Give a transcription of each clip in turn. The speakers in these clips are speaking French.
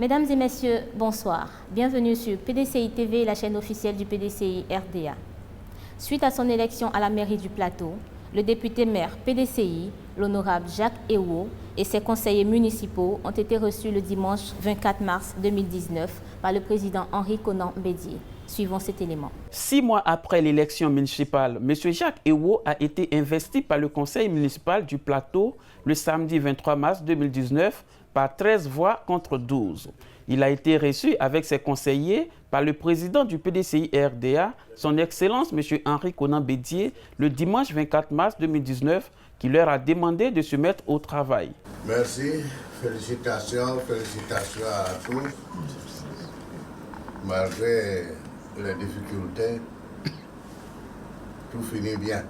Mesdames et messieurs, bonsoir. Bienvenue sur PDCI TV, la chaîne officielle du PDCI RDA. Suite à son élection à la mairie du Plateau, le député maire PDCI, l'honorable Jacques Ewo, et ses conseillers municipaux ont été reçus le dimanche 24 mars 2019 par le président Henri Konan Bédié. Suivons cet élément. 6 mois après l'élection municipale, M. Jacques Ewo a été investi par le conseil municipal du Plateau le samedi 23 mars 2019 par 13 voix contre 12. Il a été reçu avec ses conseillers par le président du PDCI RDA, son Excellence M. Henri Konan Bédié, le dimanche 24 mars 2019, qui leur a demandé de se mettre au travail. Merci, félicitations à tous. Malgré les difficultés, tout finit bien.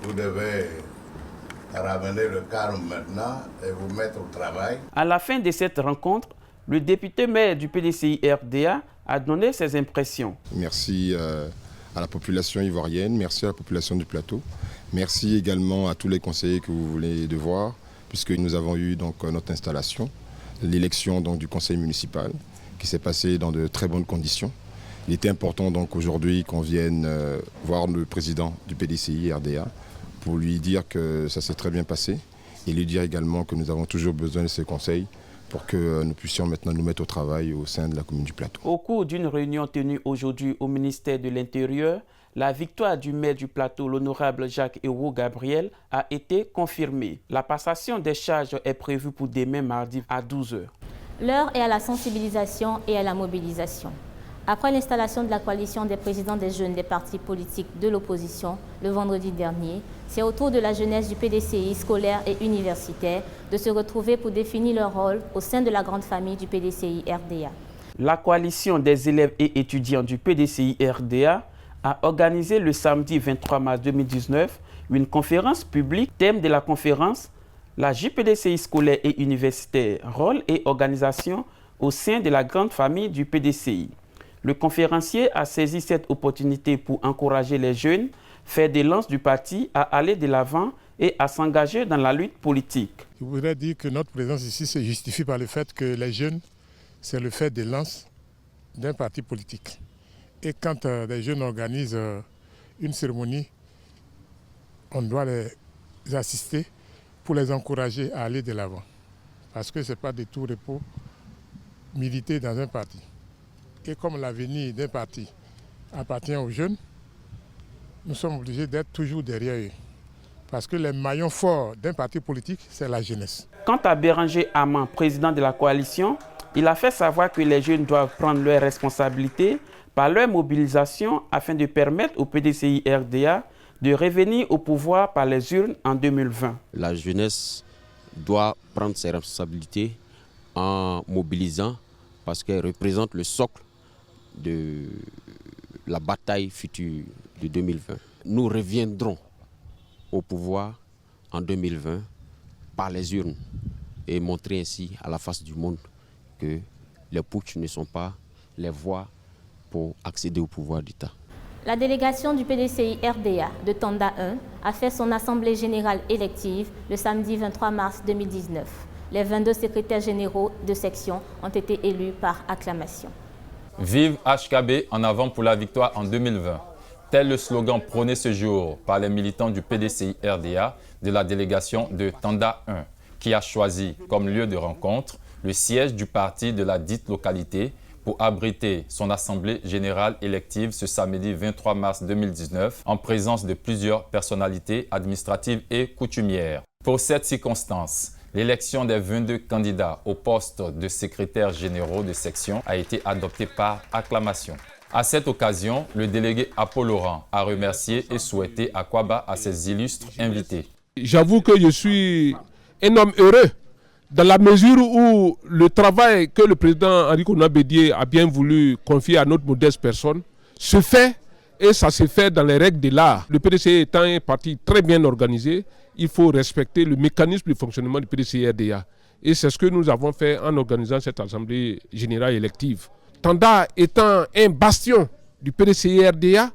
Vous devez ramener le calme maintenant et vous mettre au travail. À la fin de cette rencontre, le député maire du PDCI RDA a donné ses impressions. Merci à la population ivoirienne, merci à la population du Plateau. Merci également à tous les conseillers que vous venez de voir, puisque nous avons eu donc notre installation, l'élection du conseil municipal qui s'est passée dans de très bonnes conditions. Il était important donc aujourd'hui qu'on vienne voir le président du PDCI RDA pour lui dire que ça s'est très bien passé et lui dire également que nous avons toujours besoin de ses conseils pour que nous puissions maintenant nous mettre au travail au sein de la commune du Plateau. Au cours d'une réunion tenue aujourd'hui au ministère de l'Intérieur, la victoire du maire du Plateau, l'honorable Jacques Ewo Gabriel, a été confirmée. La passation des charges est prévue pour demain mardi à 12h. L'heure est à la sensibilisation et à la mobilisation. Après l'installation de la coalition des présidents des jeunes des partis politiques de l'opposition le vendredi dernier, c'est au tour de la jeunesse du PDCI scolaire et universitaire de se retrouver pour définir leur rôle au sein de la grande famille du PDCI RDA. La coalition des élèves et étudiants du PDCI RDA a organisé le samedi 23 mars 2019 une conférence publique. Thème de la conférence, la JPDCI scolaire et universitaire, rôle et organisation au sein de la grande famille du PDCI. Le conférencier a saisi cette opportunité pour encourager les jeunes, faire des lances du parti à aller de l'avant et à s'engager dans la lutte politique. Je voudrais dire que notre présence ici se justifie par le fait que les jeunes, c'est le fait des lances d'un parti politique. Et quand les jeunes organisent une cérémonie, on doit les assister pour les encourager à aller de l'avant. Parce que ce n'est pas de tout repos militer dans un parti. Et comme l'avenir d'un parti appartient aux jeunes, nous sommes obligés d'être toujours derrière eux. Parce que les maillons forts d'un parti politique, c'est la jeunesse. Quant à Béranger Amand, président de la coalition, il a fait savoir que les jeunes doivent prendre leurs responsabilités par leur mobilisation afin de permettre au PDCI RDA de revenir au pouvoir par les urnes en 2020. La jeunesse doit prendre ses responsabilités en mobilisant parce qu'elle représente le socle de la bataille future de 2020. Nous reviendrons au pouvoir en 2020 par les urnes et montrer ainsi à la face du monde que les putsch ne sont pas les voies pour accéder au pouvoir d'État. La délégation du PDCI RDA de Tanda 1 a fait son assemblée générale élective le samedi 23 mars 2019. Les 22 secrétaires généraux de section ont été élus par acclamation. Vive HKB, en avant pour la victoire en 2020. Tel le slogan prôné ce jour par les militants du PDCI RDA de la délégation de Tanda 1, qui a choisi comme lieu de rencontre le siège du parti de la dite localité pour abriter son assemblée générale élective ce samedi 23 mars 2019 en présence de plusieurs personnalités administratives et coutumières. Pour cette circonstance, l'élection des 22 candidats au poste de secrétaire généraux de section a été adoptée par acclamation. À cette occasion, le délégué Apollo Laurent a remercié et souhaité Akwaba à ses illustres invités. J'avoue que je suis un homme heureux dans la mesure où le travail que le président Henri Konan Bédié a bien voulu confier à notre modeste personne se fait et ça se fait dans les règles de l'art. Le PDCI étant un parti très bien organisé, il faut respecter le mécanisme de fonctionnement du PDCI RDA. Et c'est ce que nous avons fait en organisant cette assemblée générale élective. Tanda étant un bastion du PDCI RDA,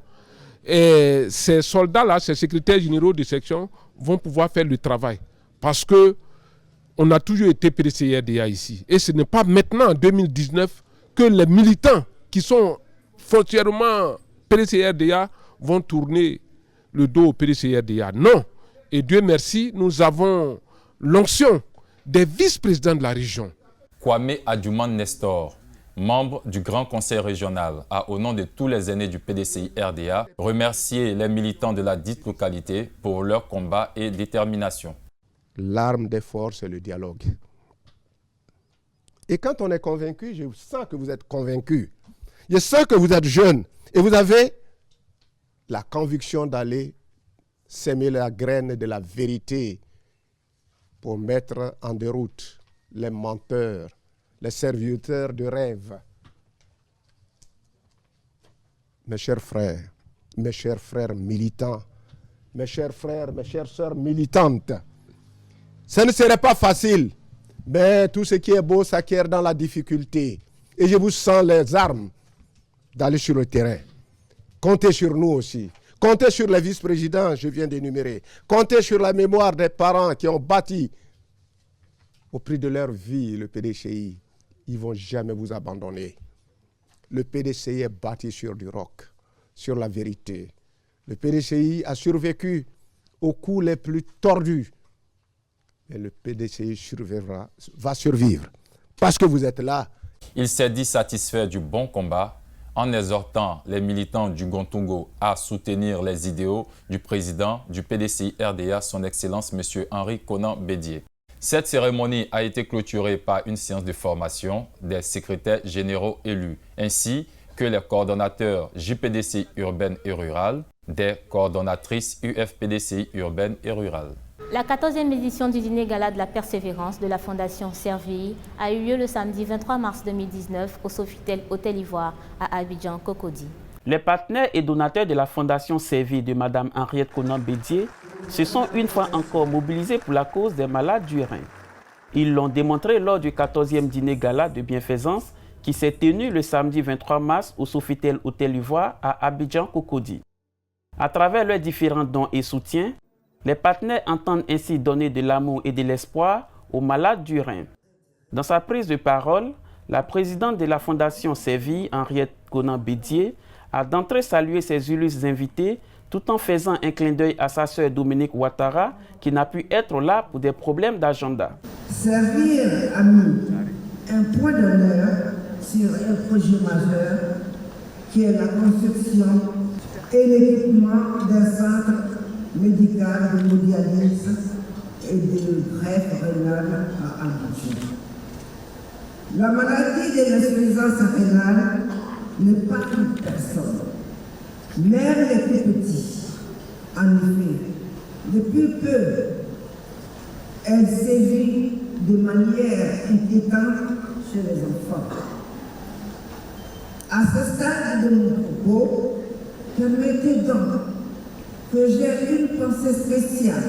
et ces soldats-là, ces secrétaires généraux de section vont pouvoir faire le travail. Parce que on a toujours été PDCI-RDA ici. Et ce n'est pas maintenant, en 2019, que les militants qui sont foncièrement PDCI-RDA vont tourner le dos au PDCI-RDA. Non. Et Dieu merci, nous avons l'onction des vice-présidents de la région. Kwame Adjumane Nestor, membre du Grand Conseil régional, a, au nom de tous les aînés du PDCI-RDA, remercié les militants de la dite localité pour leur combat et détermination. L'arme des forces, c'est le dialogue. Et quand on est convaincu, je sens que vous êtes convaincus. Je sens que vous êtes jeunes et vous avez la conviction d'aller s'aimer la graine de la vérité pour mettre en déroute les menteurs, les serviteurs de rêve. Mes chers frères militants, mes chers frères, mes chères sœurs militantes, ce ne serait pas facile, mais tout ce qui est beau s'acquiert dans la difficulté. Et je vous sens les armes d'aller sur le terrain. Comptez sur nous aussi. Comptez sur les vice-présidents, je viens d'énumérer. Comptez sur la mémoire des parents qui ont bâti au prix de leur vie le PDCI. Ils ne vont jamais vous abandonner. Le PDCI est bâti sur du roc, sur la vérité. Le PDCI a survécu aux coups les plus tordus. Et le PDCI va survivre. Parce que vous êtes là. Il s'est dit satisfait du bon combat en exhortant les militants du Gontungo à soutenir les idéaux du président du PDCI-RDA, son Excellence M. Henri Konan Bédié. Cette cérémonie a été clôturée par une séance de formation des secrétaires généraux élus, ainsi que les coordonnateurs JPDCI urbaine et rurale, des coordonnatrices UFPDCI urbaine et rurale. La 14e édition du dîner gala de la persévérance de la Fondation Serville a eu lieu le samedi 23 mars 2019 au Sofitel Hôtel Ivoire à Abidjan, Cocody. Les partenaires et donateurs de la Fondation Serville de Mme Henriette Konan Bédié se sont une fois encore mobilisés pour la cause des malades du rein. Ils l'ont démontré lors du 14e dîner gala de bienfaisance qui s'est tenu le samedi 23 mars au Sofitel Hôtel Ivoire à Abidjan, Cocody. À travers leurs différents dons et soutiens, les partenaires entendent ainsi donner de l'amour et de l'espoir aux malades du rein. Dans sa prise de parole, la présidente de la Fondation Serville, Henriette Konan Bédié, a d'entrée salué ses illustres invités tout en faisant un clin d'œil à sa sœur Dominique Ouattara qui n'a pu être là pour des problèmes d'agenda. Serville a mis un point d'honneur sur un projet majeur qui est la construction et l'équipement d'un centre médical de dialyse et de greffe rénale à Abidjan. La maladie de l'insuffisance rénale n'est pas une personne, même les plus petits. En effet, depuis peu, elle sévit de manière inquiétante chez les enfants. À ce stade de mon propos, permettez donc que j'ai une pensée spéciale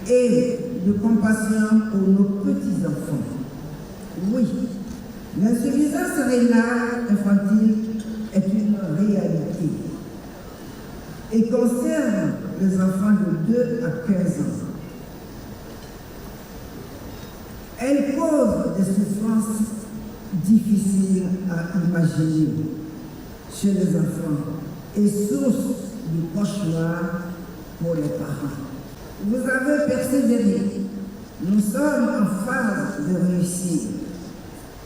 et de compassion pour nos petits-enfants. Oui, l'insuffisance rénale infantile est une réalité et concerne les enfants de 2 à 15 ans. Elle cause des souffrances difficiles à imaginer chez les enfants et source du cauchemar pour les parents. Vous avez persévéré. Nous sommes en phase de réussir.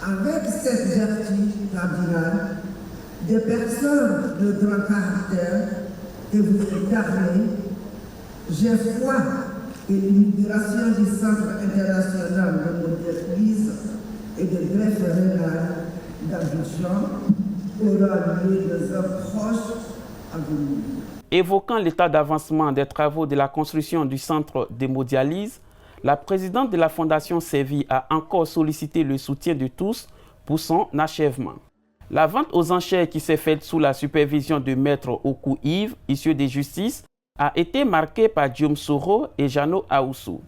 Avec cette vertu cardinale, des personnes de grand caractère que vous incarnez, j'ai foi que l'inauguration du Centre international de dialyse et de greffe rénale d'Abidjan aura lieu dans un proche avenir. Évoquant l'état d'avancement des travaux de la construction du centre d'hémodialyse, la présidente de la Fondation Serville a encore sollicité le soutien de tous pour son achèvement. La vente aux enchères qui s'est faite sous la supervision de Maître Oku Yves, issu des justices, a été marquée par Diom Soro et Jano Aoussou.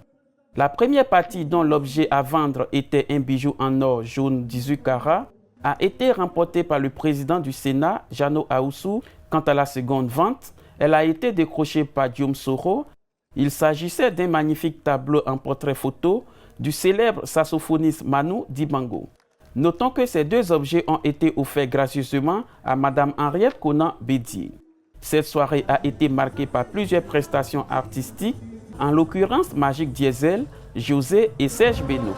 La première partie, dont l'objet à vendre était un bijou en or jaune 18 carats, a été remportée par le président du Sénat, Jano Aoussou. Quant à la seconde vente, elle a été décrochée par Diom Soro. Il s'agissait d'un magnifique tableau en portrait photo du célèbre saxophoniste Manu Dibango. Notons que ces 2 objets ont été offerts gracieusement à Mme Henriette Konan Bédié. Cette soirée a été marquée par plusieurs prestations artistiques, en l'occurrence Magic Diesel, José et Serge Beno.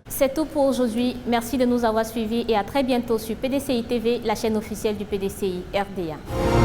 C'est tout pour aujourd'hui. Merci de nous avoir suivis et à très bientôt sur PDCI TV, la chaîne officielle du PDCI RDA.